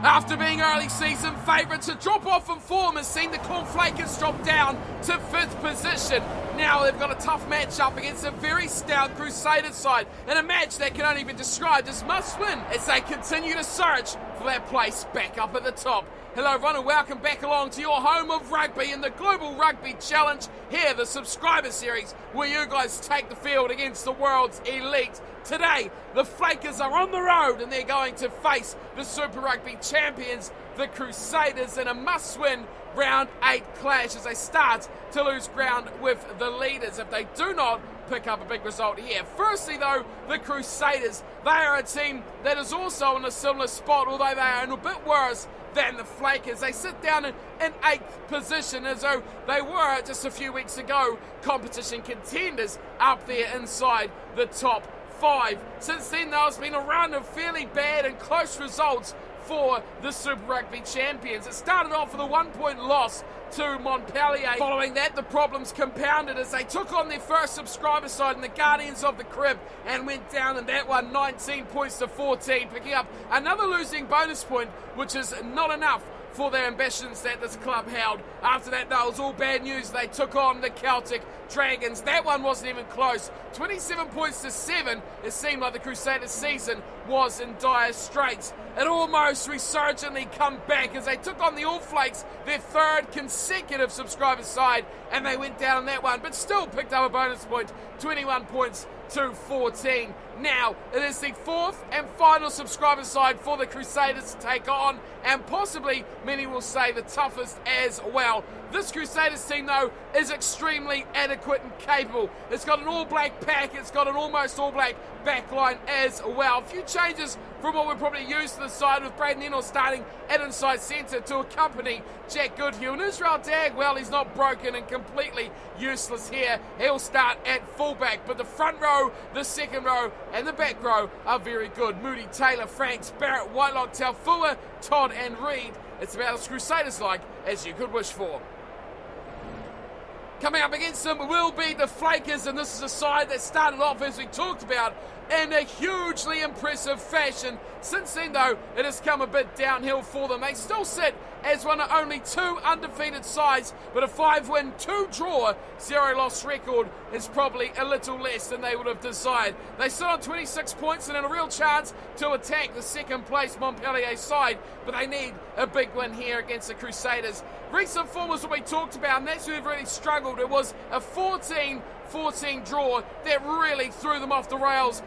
After being early season favourites, a drop off in form has seen the Flakers drop down to 5th position. Now they've got a tough match up against a very stout Crusaders side, in a match that can only be described as must win as they continue to search for that place back up at the top. Hello everyone and welcome back along to your home of rugby in the Global Rugby Challenge. Here, the subscriber series where you guys take the field against the world's elite. Today, the Flakers are on the road and they're going to face the Super Rugby champions, the Crusaders, in a must-win round 8 clash as they start to lose ground with the leaders if they do not pick up a big result here. Firstly though, the Crusaders, they are a team that is also in a similar spot, although they are in a bit worse than the Flakers. They sit down in 8th position as though they were just a few weeks ago competition contenders up there inside the top 5. Since then there's been a run of fairly bad and close results for the Super Rugby champions. It started off with a 1-point loss to Montpellier. Following that, the problems compounded as they took on their first subscriber side in the Guardians of the Crib and went down in that one 19 points to 14, picking up another losing bonus point, which is not enough for their ambitions that this club held. After that, that was all bad news. They took on the Celtic Dragons. That one wasn't even close. 27 points to 7. It seemed like the Crusaders season was in dire straits. It almost resurgently come back as they took on the All Flakes, their 3rd consecutive subscriber side, and they went down on that one, but still picked up a bonus point, 21 points to 14. Now, it is the 4th and final subscriber side for the Crusaders to take on, and possibly, many will say, the toughest as well. This Crusaders team, though, is extremely adequate and capable. It's got an all-black pack, it's got an almost all-black backline as well. A few changes from what we're probably used to the side, with Braden Ennor starting at inside centre to accompany Jack Goodhue. And Israel Dagg, well, he's not broken and completely useless here. He'll start at fullback, but the front row, the second row, and the back row are very good. Moody, Taylor, Franks, Barrett, Whitelock, Taufua, Todd and Reed. It's about as Crusaders-like as you could wish for. Coming up against them will be the Flakers, and this is a side that started off, as we talked about, in a hugely impressive fashion. Since then, though, it has come a bit downhill for them. They still sit as one of only 2 undefeated sides, but a 5-win, 2-draw, 0-loss record is probably a little less than they would have desired. They sit on 26 points and in a real chance to attack the second-place Montpellier side, but they need a big win here against the Crusaders. Recent form was what we talked about, and that's where they've really struggled. It was a 14 draw that really threw them off the rails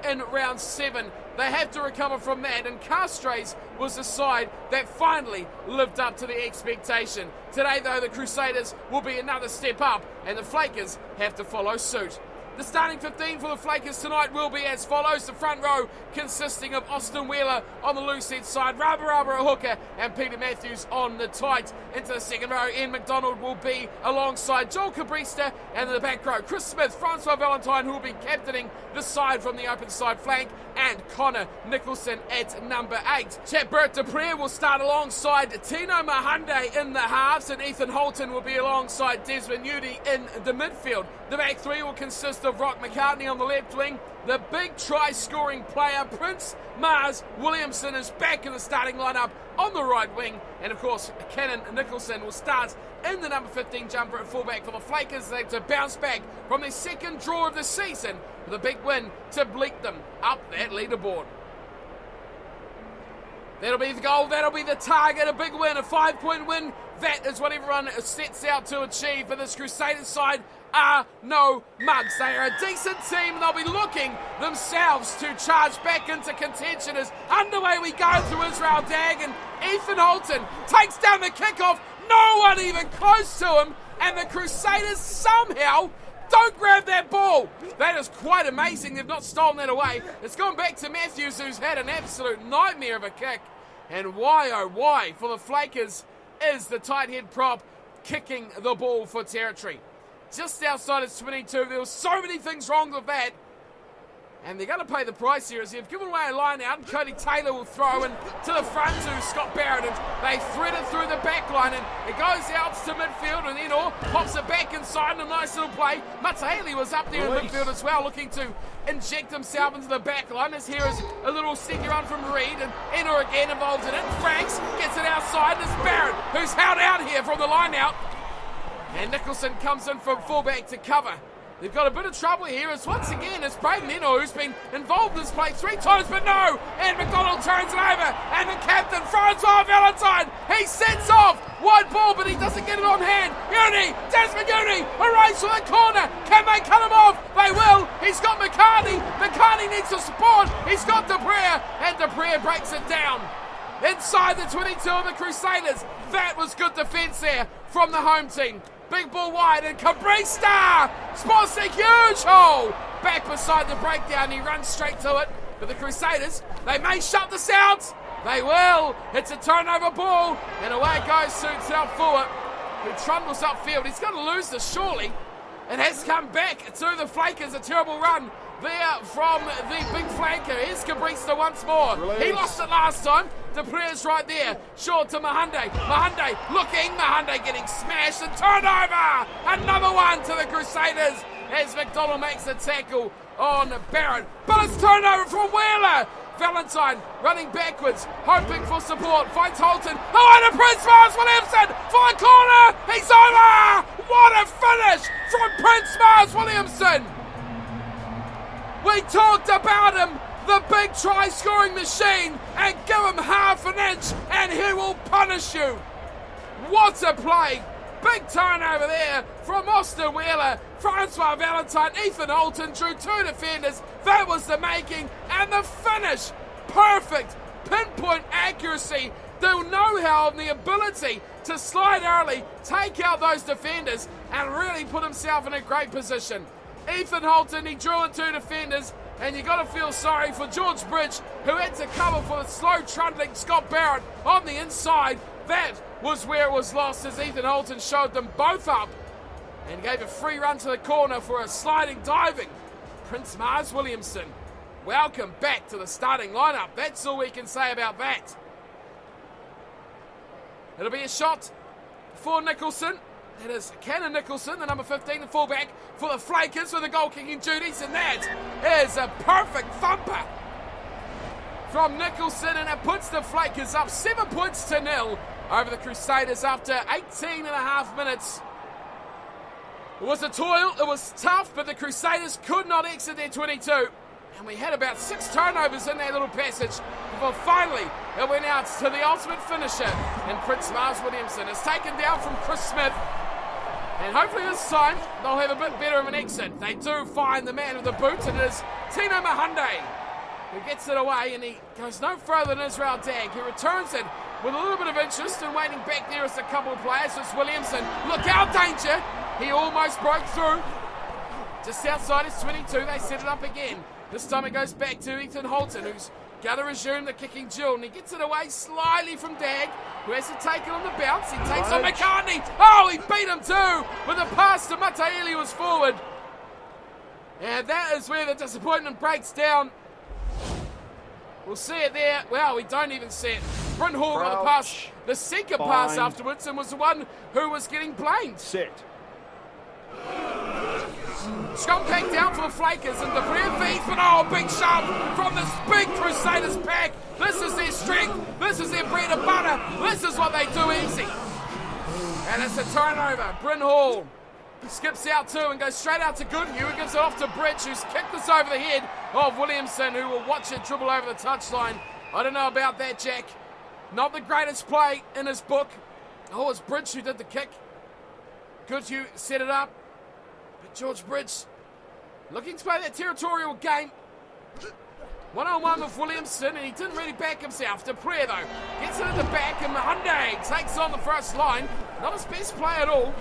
in round 7. They have to recover from that, and Castres was the side that finally lived up to the expectation. Today, though, the Crusaders will be another step up, and the Flakers have to follow suit. The starting 15 for the Flakers tonight will be as follows. The front row consisting of Austin Wheeler on the loose head side, Raba at hooker, and Peter Matthews on the tight. Into the second row, Ian McDonald will be alongside Joel Cabrista, and in the back row, Chris Smith, Francois Valentine, who will be captaining the side from the open side flank, and Connor Nicholson at number 8. Chap Bert Dupre will start alongside Tino Mahunde in the halves, and Ethan Holton will be alongside Desmond Udy in the midfield. The back 3 will consist of Rock McCartney on the left wing. The big try-scoring player, Prince Mars Williamson, is back in the starting lineup on the right wing. And of course, Cannon Nicholson will start in the number 15 jumper at fullback for the Flakers. They have to bounce back from their 2nd draw of the season with a big win to bleat them up that leaderboard. That'll be the goal, that'll be the target, a big win, a 5-point win. That is what everyone sets out to achieve, for this Crusaders side are no mugs. They are a decent team, and they'll be looking themselves to charge back into contention as underway we go through Israel Dagg, and Ethan Holton takes down the kickoff. No one even close to him, and the Crusaders somehow don't grab that ball. That is quite amazing. They've not stolen that away. It's gone back to Matthews, who's had an absolute nightmare of a kick. And why, oh why, for the Flakers is the tight head prop kicking the ball for territory. Just outside of 22, there were so many things wrong with that. And they're going to pay the price here as they've given away a line out, and Cody Taylor will throw in to the front to Scott Barrett, and they thread it through the back line, and it goes out to midfield, and then pops it back inside in a nice little play. Mataele was up there in midfield as well, looking to inject himself into the back line, as here is a little sneaky run from Reed, and Eno again involved in it. Franks gets it outside, and it's Barrett who's held out here from the line out, and Nicholson comes in from fullback to cover. They've got a bit of trouble here as once again it's Braden Eno who's been involved in this play 3 times, but no! And McDonald turns it over, and the captain, Francois Valentine, he sets off! Wide ball, but he doesn't get it on hand. Desmond Uni, a race for the corner. Can they cut him off? They will. He's got McCartney. McCartney needs the support. He's got Deprere, and Deprere breaks it down. Inside the 22 of the Crusaders. That was good defence there from the home team. Big ball wide, and Cabrista spots a huge hole. Back beside the breakdown, he runs straight to it. But the Crusaders, they may shut this out. They will. It's a turnover ball, and away it goes to South Fuller, who trundles upfield. He's going to lose this surely. It has come back to the Flakers. A terrible run there from the big flanker. Here's Cabrista once more. Release. He lost it last time. Deprere's right there. Short to Mahunde. Mahunde looking. Mahunde getting smashed and turned over. Another one to the Crusaders as McDonald makes a tackle on Barrett. But it's turned over from Wheeler. Valentine running backwards, hoping for support. Finds Holton. Oh, and a Prince Mars Williamson for the corner. He's over. What a finish from Prince Mars Williamson. We talked about him, the big try-scoring machine, and give him half an inch and he will punish you. What a play. Big turnover there from Austin Wheeler. Francois Valentine, Ethan Holton drew 2 defenders. That was the making, and the finish. Perfect. Pinpoint accuracy. The know-how and the ability to slide early, take out those defenders, and really put himself in a great position. Ethan Holton, he drew in 2 defenders, and you got to feel sorry for George Bridge, who had to cover for the slow trundling Scott Barrett on the inside. That was where it was lost as Ethan Holton showed them both up and gave a free run to the corner for a sliding diving Prince Mars Williamson. Welcome back to the starting lineup. That's all we can say about that. It'll be a shot for Nicholson. That is Cannon Nicholson, the number 15, the fullback for the Flakers with the goal-kicking duties, and that is a perfect thumper from Nicholson, and it puts the Flakers up 7 points to 0 over the Crusaders after 18 and a half minutes. It was a toil, it was tough, but the Crusaders could not exit their 22. And we had about 6 turnovers in that little passage before finally it went out to the ultimate finisher. And Prince Mars Williamson is taken down from Chris Smith. And hopefully this time they'll have a bit better of an exit. They do find the man with the boots, and it is Tino Mahunde who gets it away, and he goes no further than Israel Dag, who returns it with a little bit of interest, and waiting back there is a couple of players. It's Williamson. Look out, danger! He almost broke through. Just outside his 22, they set it up again. This time it goes back to Ethan Holton, who's going to resume the kicking duel, and he gets it away slightly from Dag, who has to take it on the bounce. He takes on McCartney. Oh, he beat him too with a pass to Mataele, who was forward. And that is where the disappointment breaks down. We'll see it there. Well, we don't even see it. Bryn Hall got the pass, the second pass afterwards, and was the one who was getting blamed. Set. Scott back down for the Flakers, and Deprere feeds, but oh, big shove from this big Crusaders pack. This is their strength. This is their bread and butter. This is what they do easy. And it's a turnover. Bryn Hall skips out too and goes straight out to Goodhue, who gives it off to Bridge, who's kicked this over the head of Williamson, who will watch it dribble over the touchline. I don't know about that, Jack. Not the greatest play in his book. Oh, it's Bridge who did the kick. Goodhue set it up. But George Bridge looking to play that territorial game. One-on-one with Williamson, and he didn't really back himself. Deprere, though, gets it in the back, and Mahunde takes on the first line. Not his best play at all.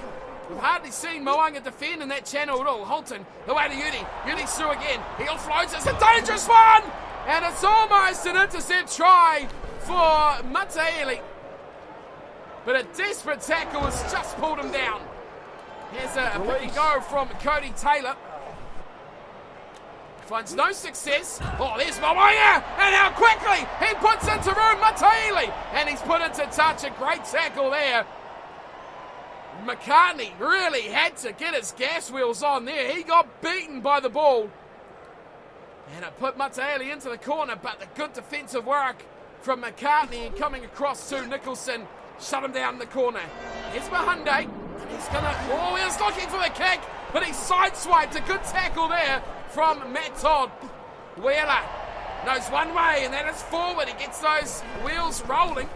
We've hardly seen Mo'unga defend in that channel at all. Holton, the way to Uni. Uni's through again. He offloads. It's a dangerous one! And it's almost an intercept try for Mataele. But a desperate tackle has just pulled him down. Here's a pick and go from Cody Taylor. Finds no success. Oh, there's Mwanga, and how quickly he puts into room Mataili, and he's put into touch. A great tackle there. McCartney really had to get his gas wheels on there. He got beaten by the ball, and it put Mataili into the corner, but the good defensive work from McCartney and coming across to Nicholson shut him down in the corner. Here's Mahunde, and he's gonna, oh, he was looking for the kick, but he sideswiped. A good tackle there from Matt Todd. Wheeler knows one way, and that is forward. He gets those wheels rolling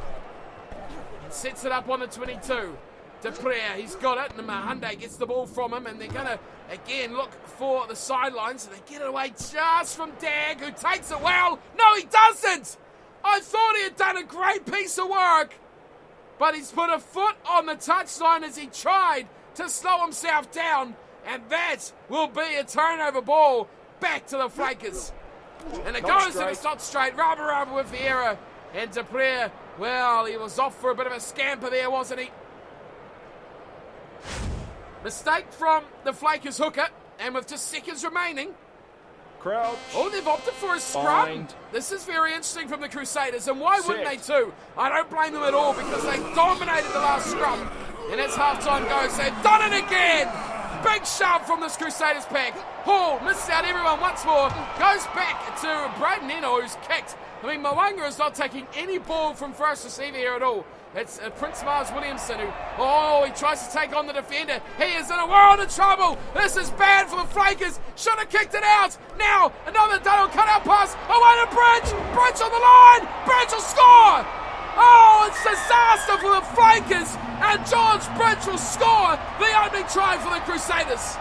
and sets it up on the 22. Deprere, he's got it, and Mahunde gets the ball from him, and they're going to, again, look for the sidelines, and they get it away just from Dag, who takes it well. No, he doesn't! I thought he had done a great piece of work, but he's put a foot on the touchline as he tried to slow himself down, and that will be a turnover ball back to the Flakers. And it goes, and it's not straight. Rubber with the error, and Deprere, well, he was off for a bit of a scamper there, wasn't he? Mistake from the Flakers hooker, and with just seconds remaining. Crouch. Oh, they've opted for a scrum. Bind. This is very interesting from the Crusaders, and why wouldn't they too? I don't blame them at all, because they dominated the last scrum. And as halftime goes, they've done it again. Big shove from this Crusaders pack. Hall misses out everyone once more. Goes back to Braden Eno, who's kicked. I mean, Mwanga is not taking any ball from first receiver here at all. It's Prince Mars Williamson who, oh, he tries to take on the defender. He is in a world of trouble. This is bad for the Flakers. Should have kicked it out. Now, another Dale cut-out pass. Oh, and a Bridge. Bridge on the line. Bridge will score. Oh, it's disaster for the Flakers. And George Bridge will score the opening try for the Crusaders.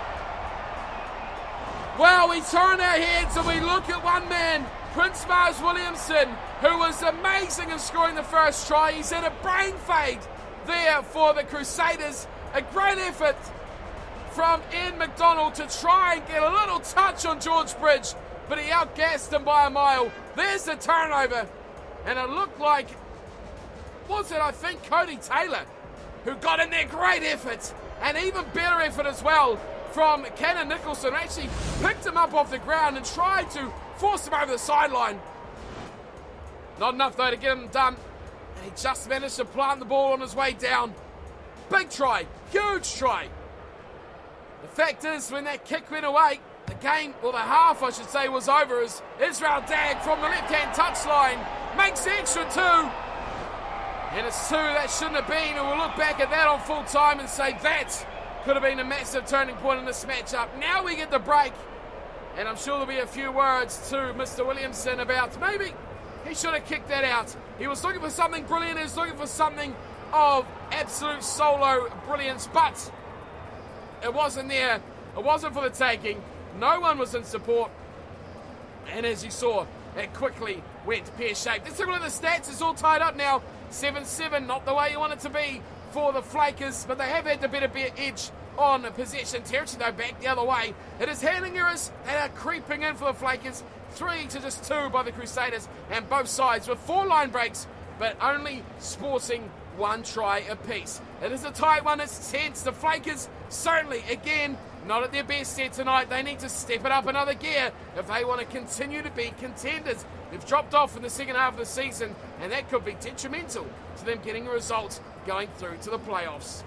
Well, we turn our heads and we look at one man, Prince Mars Williamson, who was amazing in scoring the first try. He's had a brain fade there for the Crusaders. A great effort from Ian McDonald to try and get a little touch on George Bridge, but he outgassed him by a mile. There's the turnover, and it looked like, was it, I think, Cody Taylor, who got in there. Great effort, and even better effort as well from Cannon Nicholson, who actually picked him up off the ground and tried to force him over the sideline. Not enough, though, to get him done. And he just managed to plant the ball on his way down. Big try. Huge try. The fact is, when that kick went away, the game, or the half, I should say, was over as Israel Dag from the left-hand touchline makes the extra two. And it's two that shouldn't have been. And we'll look back at that on full time and say that could have been a massive turning point in this matchup. Now we get the break. And I'm sure there'll be a few words to Mr. Williamson about maybe he should have kicked that out. He was looking for something brilliant. He was looking for something of absolute solo brilliance, but it wasn't there. It wasn't for the taking. No one was in support. And as you saw, it quickly went pear-shaped. Let's take a look at the stats. It's all tied up now. 7-7, not the way you want it to be for the Flakers, but they have had the better edge on possession territory, though, back the other way. It is handling errors that are creeping in for the Flakers. 3 to just 2 by the Crusaders, and both sides with 4 line breaks, but only sporting 1 try apiece. It is a tight one, it's tense. The Flakers certainly, again, not at their best here tonight. They need to step it up another gear if they want to continue to be contenders. They've dropped off in the second half of the season, and that could be detrimental to them getting a result going through to the playoffs.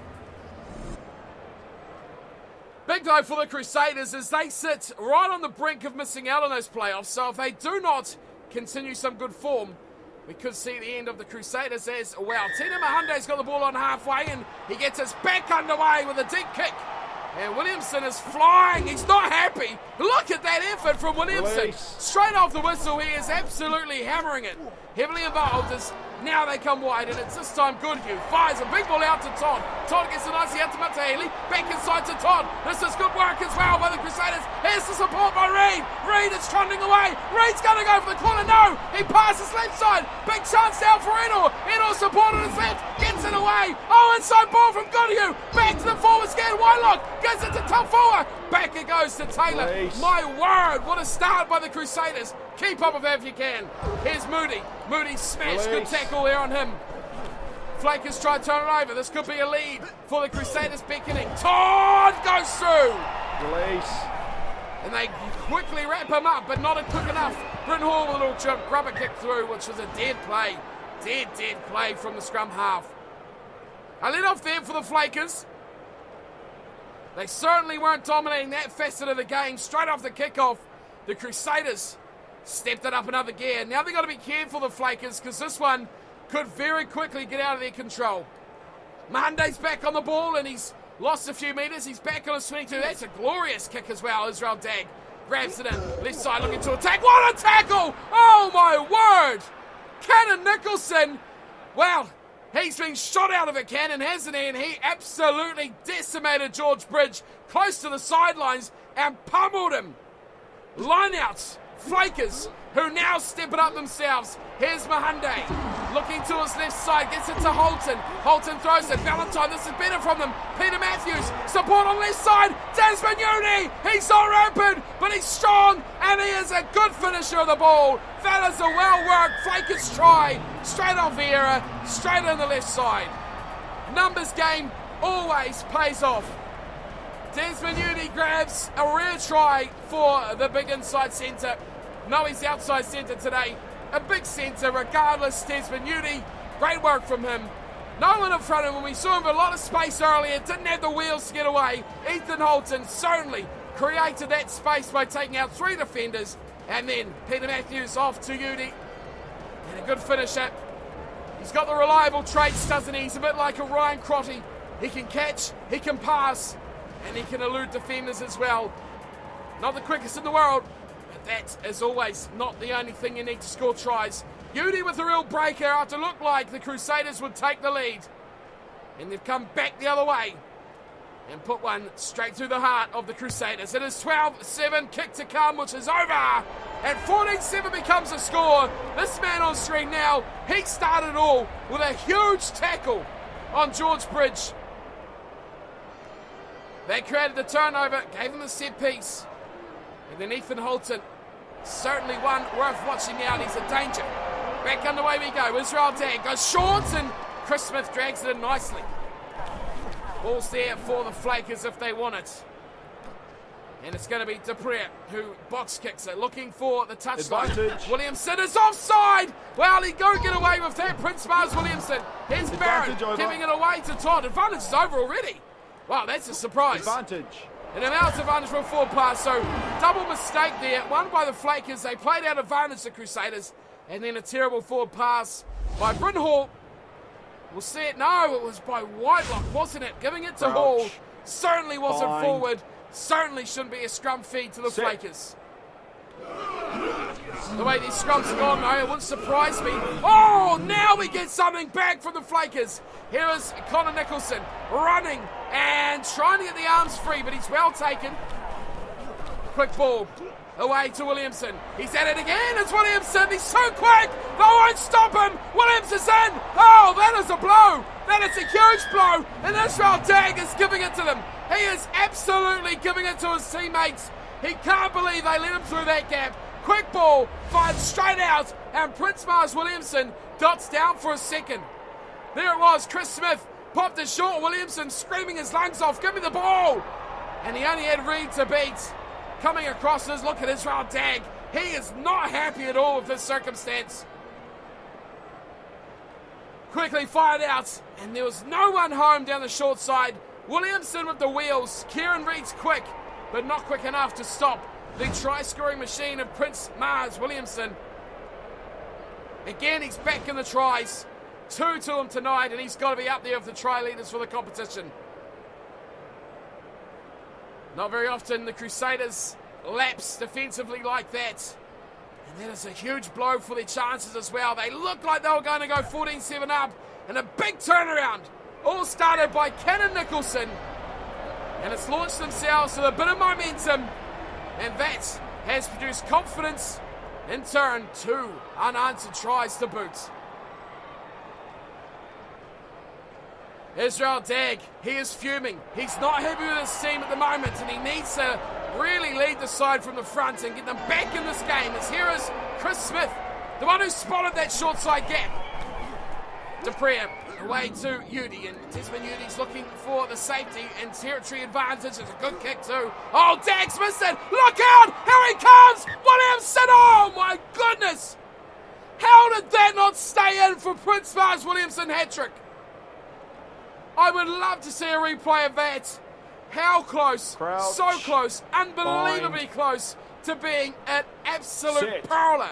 Big though for the Crusaders as they sit right on the brink of missing out on those playoffs. So if they do not continue some good form, we could see the end of the Crusaders as well. Tina Mahunde's got the ball on halfway and he gets us back underway with a deep kick. And Williamson is flying. He's not happy. Look at that effort from Williamson. Release. Straight off the whistle, he is absolutely hammering it. Heavily involved as now they come wide, and it's this time Goodhue fires a big ball out to Todd. Todd gets a nicely out to Mataili. Back inside to Todd. This is good work as well by the Crusaders. Here's the support by Reid. Reid is trundling away. Reid's going to go for the corner. No, he passes left side. Big chance now for Eno. Eno support on his left. Gets it away. Oh, inside ball from Goodhue. Back to the forward scan. Whitelock gets it to Taufua. Back it goes to Taylor. Nice. My word, what a start by the Crusaders. Keep up with that if you can. Here's Moody. Moody smashed. Good tackle there on him. Flakers try to turn it over. This could be a lead for the Crusaders beckoning. Todd goes through. Release. And they quickly wrap him up, but not quick enough. Bryn Hall with a little grubber kick through, which was a dead play. Dead play from the scrum half. I let off there for the Flakers. They certainly weren't dominating that facet of the game. Straight off the kickoff, the Crusaders stepped it up another gear. Now they've got to be careful, the Flakers, because this one could very quickly get out of their control. Mahande's back on the ball, and he's lost a few metres. He's back on his 22. That's a glorious kick as well. Israel Dag grabs it in. Left side looking to attack. What a tackle! Oh, my word! Cannon Nicholson. Wow. He's been shot out of a cannon, hasn't he? And he absolutely decimated George Bridge close to the sidelines and pummeled him. Lineouts. Flakers, who now step it up themselves. Here's Mahande, looking to his left side, gets it to Holton. Holton throws it. Valentine, this is better from them. Peter Matthews, support on left side. Desmond Uni, he's not rampant, but he's strong, and he is a good finisher of the ball. That is a well-worked Flakers try. Straight off the era, straight on the left side. Numbers game always pays off. Desmond Uni grabs a rare try for the big inside centre. No, he's outside centre today. A big centre regardless. Desmond Uni, great work from him. No one in front of him. We saw him with a lot of space earlier. Didn't have the wheels to get away. Ethan Holton certainly created that space by taking out 3 defenders. And then Peter Matthews off to Uni. And a good finisher. He's got the reliable traits, doesn't he? He's a bit like a Ryan Crotty. He can catch, he can pass, and he can elude defenders as well. Not the quickest in the world, but that is always not the only thing you need to score tries. Uni with a real breaker after it looked like the Crusaders would take the lead. And they've come back the other way and put one straight through the heart of the Crusaders. It is 12-7, kick to come, which is over. And 14-7 becomes a score. This man on screen now, he started it all with a huge tackle on George Bridge. They created the turnover, gave him a set piece. And then Ethan Holton, certainly one worth watching out. He's a danger. Back underway we go. Israel Dag goes short, and Chris Smith drags it in nicely. Ball's there for the Flakers if they want it. And it's going to be Dupree who box kicks it, looking for the touchline. Williamson is offside. Well, he don't get away with that. Prince Mars Williamson. Here's Barron giving it away to Todd. Advantage is over already. Wow, that's a surprise. Advantage. An amount advantage for a forward pass, so double mistake there. One by the Flakers. They played out advantage, the Crusaders. And then a terrible forward pass by Bryn Hall. We'll see it. No, it was by Whitelock, wasn't it? Giving it to Hall. Certainly wasn't forward. Certainly shouldn't be a scrum feed to the Flakers. The way these scrums are gone, though, it wouldn't surprise me. Oh, now we get something back from the Flakers. Here is Connor Nicholson running and trying to get the arms free, but he's well taken. Quick ball away to Williamson. He's at it again. It's Williamson. He's so quick. They won't stop him. Williams is in. Oh, that is a blow. That is a huge blow. And Israel Dag is giving it to them. He is absolutely giving it to his teammates. He can't believe they let him through that gap. Quick ball, fired straight out, and Prince Mars Williamson dots down for a second. There it was. Chris Smith popped it short. Williamson screaming his lungs off. Give me the ball. And he only had Reed to beat. Coming across his look at Israel Dag. He is not happy at all with this circumstance. Quickly fired out, and there was no one home down the short side. Williamson with the wheels. Kieran Reed's quick, but not quick enough to stop the try-scoring machine of Prince Mars Williamson. Again, he's back in the tries. 2 to him tonight, and he's got to be up there with the try leaders for the competition. Not very often the Crusaders lapse defensively like that. And that is a huge blow for their chances as well. They looked like they were going to go 14-7 up, and a big turnaround. All started by Cannon Nicholson. And it's launched themselves with a bit of momentum. And that has produced confidence. In turn, 2 unanswered tries to boot. Israel Dag, he is fuming. He's not happy with his team at the moment, and he needs to really lead the side from the front and get them back in this game. As here is Chris Smith, the one who spotted that short side gap. Dupree away to Udy, and Desmond Udy's looking for the safety and territory advantage. It's a good kick too. Oh, Dax missed it. Look out! Here he comes! Williamson! Oh my goodness! How did that not stay in for Prince Mars Williamson hat-trick? I would love to see a replay of that. How close, Crouch. so close, unbelievably close to being an absolute prowler.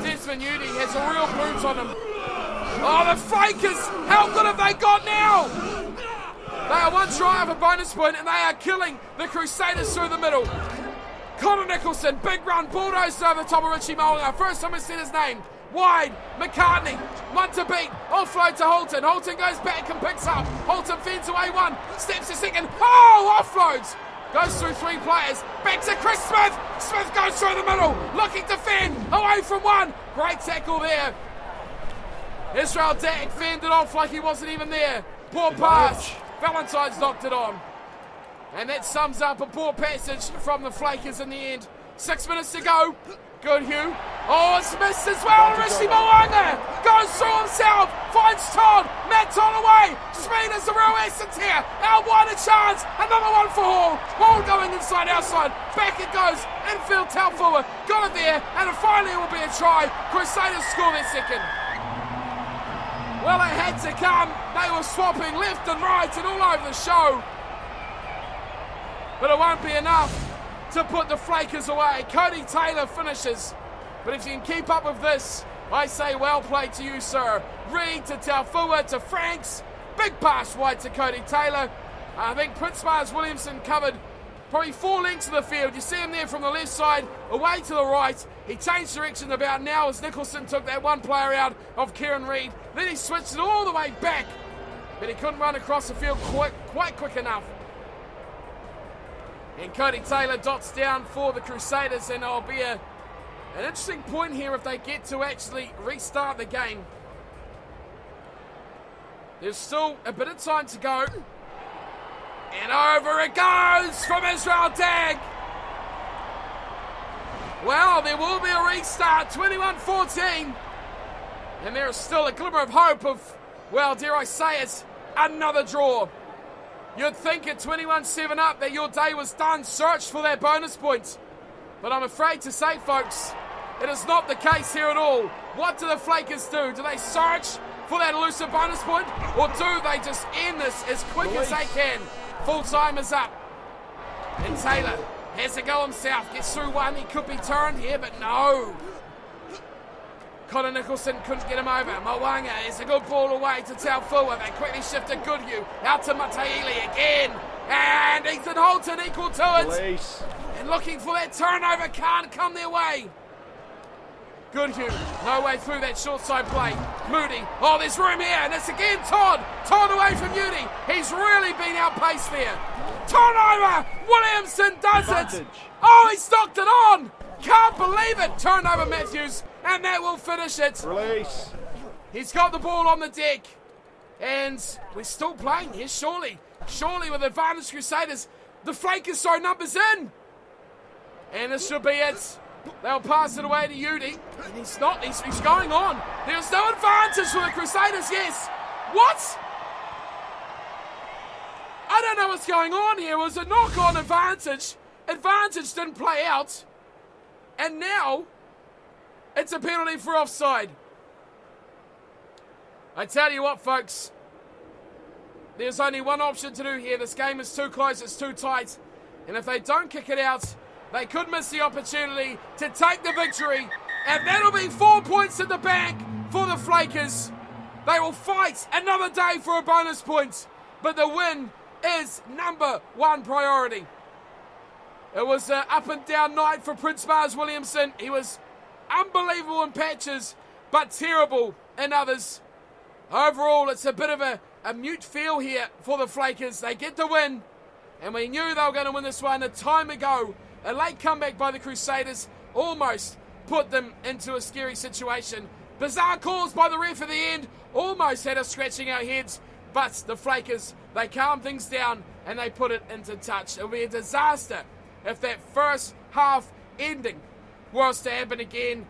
Desmond Udy has a real boot on him. Oh, the Flakers! How good have they got now? They are one try off a bonus point, and they are killing the Crusaders through the middle. Connor Nicholson, big run, bulldozed over the top of Richie Mullinger. First time I said his name. Wide, McCartney, one to beat, offload to Holton. Holton goes back and picks up. Holton fends away one, steps to second. Oh, offloads. Goes through three players, back to Chris Smith. Smith goes through the middle, looking to fend, away from one. Great tackle there. Israel Dag fended off like he wasn't even there. Poor pass. Valentine's knocked it on. And that sums up a poor passage from the Flakers in the end. 6 minutes to go. Good Hugh. Oh, it's missed as well. Rishi Moanga goes through himself. Finds Todd. Matt Todd away. Speed is the real essence here. Out wide a chance. Another one for Hall. Hall going inside, outside. Back it goes. Infield Taufua. Got it there. And finally it will be a try. Crusaders score their second. Well, it had to come. They were swapping left and right and all over the show. But it won't be enough to put the Flakers away. Cody Taylor finishes. But if you can keep up with this, I say well played to you, sir. Reed to Taufua to Franks. Big pass wide to Cody Taylor. I think Prince Mars Williamson covered probably 4 lengths of the field. You see him there from the left side, away to the right. He changed direction about now as Nicholson took that one player out of Kieran Reid. Then he switched it all the way back. But he couldn't run across the field quite quick enough. And Cody Taylor dots down for the Crusaders, and it'll be an interesting point here if they get to actually restart the game. There's still a bit of time to go. And over it goes from Israel Dag. Well, there will be a restart, 21-14. And there is still a glimmer of hope of, well, dare I say it, another draw. You'd think at 21-7 up that your day was done, search for that bonus point. But I'm afraid to say, folks, it is not the case here at all. What do the Flakers do? Do they search for that elusive bonus point? Or do they just end this as quick as they can? Full time is up. And Taylor has to go himself. Gets through one. He could be turned here, but no. Connor Nicholson couldn't get him over. Moanga is a good ball away to Taufua. They quickly shift to Goodhue. Out to Mataili again. And Ethan Holton equal to it. Police. And looking for that turnover. Can't come their way. Goodhue, no way through that short side play. Moody, oh, there's room here, and it's again Todd. Todd away from Moody. He's really been outpaced there. Turnover! Williamson does it! Oh, he's knocked it on! Can't believe it! Turnover Matthews, and that will finish it. Release. He's got the ball on the deck. And we're still playing here, surely. Surely with advantage Crusaders. The Flakers throw numbers in. And this should be it. They'll pass it away to Udy. And he's not. He's going on. There's no advantage for the Crusaders. Yes. What? I don't know what's going on here. It was a knock-on advantage. Advantage didn't play out. And now, it's a penalty for offside. I tell you what, folks. There's only one option to do here. This game is too close. It's too tight. And if they don't kick it out, they could miss the opportunity to take the victory. And that'll be 4 points in the bank for the Flakers. They will fight another day for a bonus point. But the win is number one priority. It was an up and down night for Prince Mars Williamson. He was unbelievable in patches, but terrible in others. Overall, it's a bit of a mute feel here for the Flakers. They get the win, and we knew they were going to win this one a time ago. A late comeback by the Crusaders almost put them into a scary situation. Bizarre calls by the ref at the end almost had us scratching our heads, but the Flakers, they calmed things down and they put it into touch. It would be a disaster if that first half ending was to happen again.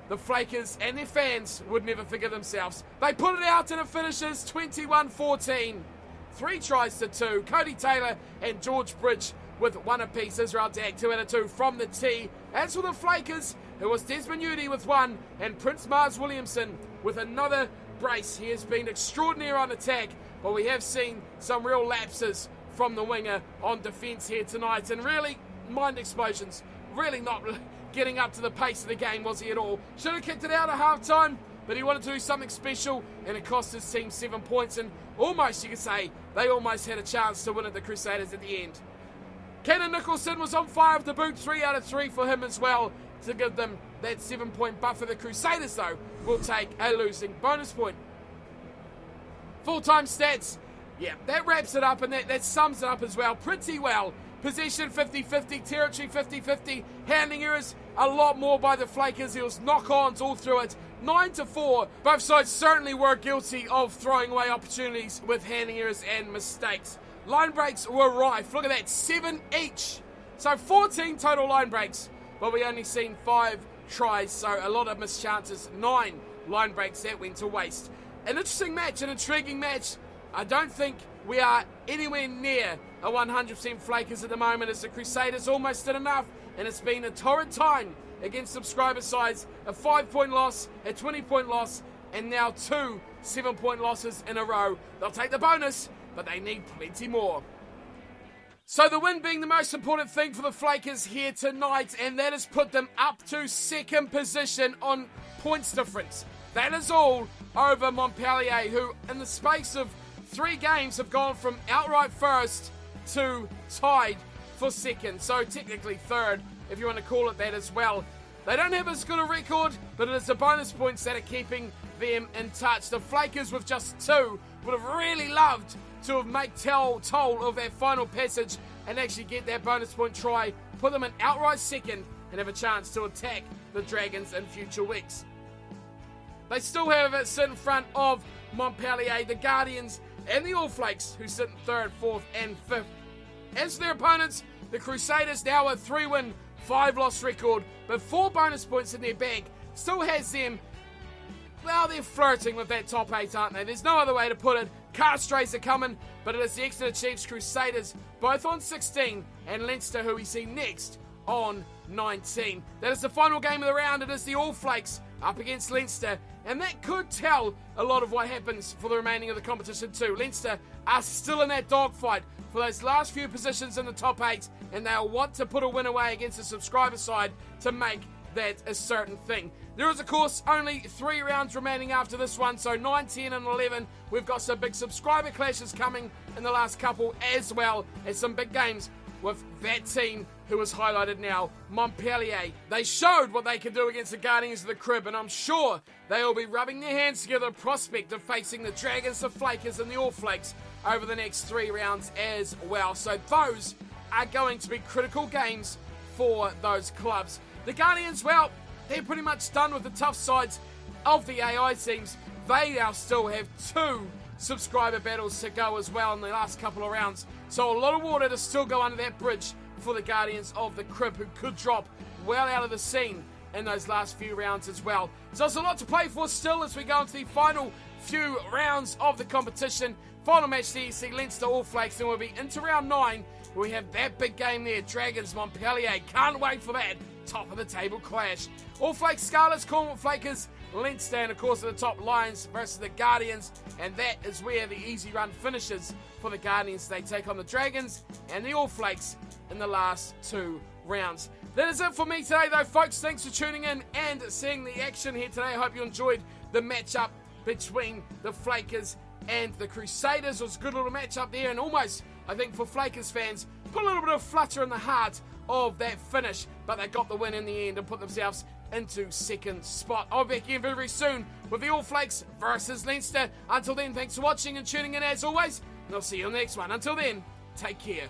the Flakers and their fans would never forgive themselves. They put it out and it finishes 21-14. 3 tries to 2. Cody Taylor and George Bridge with 1 apiece. Israel Dak 2 out of 2 from the tee. As for the Flakers, it was Desmond Udy with 1 and Prince Mars Williamson with another brace. He has been extraordinary on attack, but we have seen some real lapses from the winger on defence here tonight, and really mind explosions. Really not getting up to the pace of the game, was he at all? Should have kicked it out at half-time, but he wanted to do something special, and it cost his team 7 points, and almost, you could say, they almost had a chance to win at the Crusaders at the end. Kenan Nicholson was on fire with the boot, 3 out of 3 for him as well, to give them that 7-point buffer. The Crusaders, though, will take a losing bonus point. Full-time stats. Yeah, that wraps it up, and that sums it up as well pretty well. Possession 50-50, territory 50-50, handling errors a lot more by the Flakers. There was knock-ons all through it. 9-4. Both sides certainly were guilty of throwing away opportunities with handling errors and mistakes. Line breaks were rife. Look at that, 7 each. So 14 total line breaks, but we only seen 5 tries, so a lot of missed chances. 9 line breaks that went to waste. An interesting match, an intriguing match. I don't think we are anywhere near a 100% Flakers at the moment, as the Crusaders almost did enough, and it's been a torrid time against subscriber sides. A 5-point loss, a 20-point loss, and now 2 7-point losses in a row. They'll take the bonus, but they need plenty more. So the win being the most important thing for the Flakers here tonight, and that has put them up to 2nd position on points difference. That is all over Montpellier, who in the space of 3 games have gone from outright first to tied for 2nd. So technically 3rd, if you want to call it that as well. They don't have as good a record, but it is the bonus points that are keeping them in touch. The Flakers with just 2 would have really loved to have made toll of their final passage and actually get that bonus point try, put them in outright 2nd, and have a chance to attack the Dragons in future weeks. They still have it sit in front of Montpellier, the Guardians, and the All Flakes, who sit in 3rd, 4th, and 5th. As for their opponents, the Crusaders, now a 3-win, 5-loss record, but 4 bonus points in their bag, still has them, well, they're flirting with that top 8, aren't they? There's no other way to put it. Castries are coming, but it is the Exeter Chiefs Crusaders, both on 16, and Leinster, who we see next, on 19. That is the final game of the round. It is the All Flakes up against Leinster, and that could tell a lot of what happens for the remaining of the competition too. Leinster are still in that dogfight for those last few positions in the top 8, and they'll want to put a win away against the subscriber side to make that a certain thing. There is, of course, only 3 rounds remaining after this one, so 9, 10, and 11. We've got some big subscriber clashes coming in the last couple, as well as some big games with that team who is highlighted now, Montpellier. They showed what they could do against the Guardians of the Crib, and I'm sure they will be rubbing their hands together in prospect of facing the Dragons, the Flakers, and the All Flakes over the next 3 rounds as well. So those are going to be critical games for those clubs. The Guardians, well, they're pretty much done with the tough sides of the AI teams. They now still have 2 subscriber battles to go as well in the last couple of rounds. So a lot of water to still go under that bridge for the Guardians of the Crib, who could drop well out of the scene in those last few rounds as well. So there's a lot to play for still as we go into the final few rounds of the competition. Final match there, you see Leinster All Flakes, and we'll be into round 9. We have that big game there, Dragons Montpellier. Can't wait for that top of the table clash. All Flakes Scarlets, Cornwall Flakers, Leinster, and of course at the top, Lions versus the Guardians, and that is where the easy run finishes for the Guardians. They take on the Dragons and the All Flakes in the last 2 rounds. That is it for me today though, folks. Thanks for tuning in and seeing the action here today. I hope you enjoyed the matchup between the Flakers and the Crusaders. It was a good little matchup there, and almost, I think, for Flakers fans, put a little bit of flutter in the heart of that finish, but they got the win in the end and put themselves into 2nd spot. I'll be back again very, very soon with the All Flakes versus Leinster. Until then, thanks for watching and tuning in as always, and I'll see you on the next one. Until then, take care.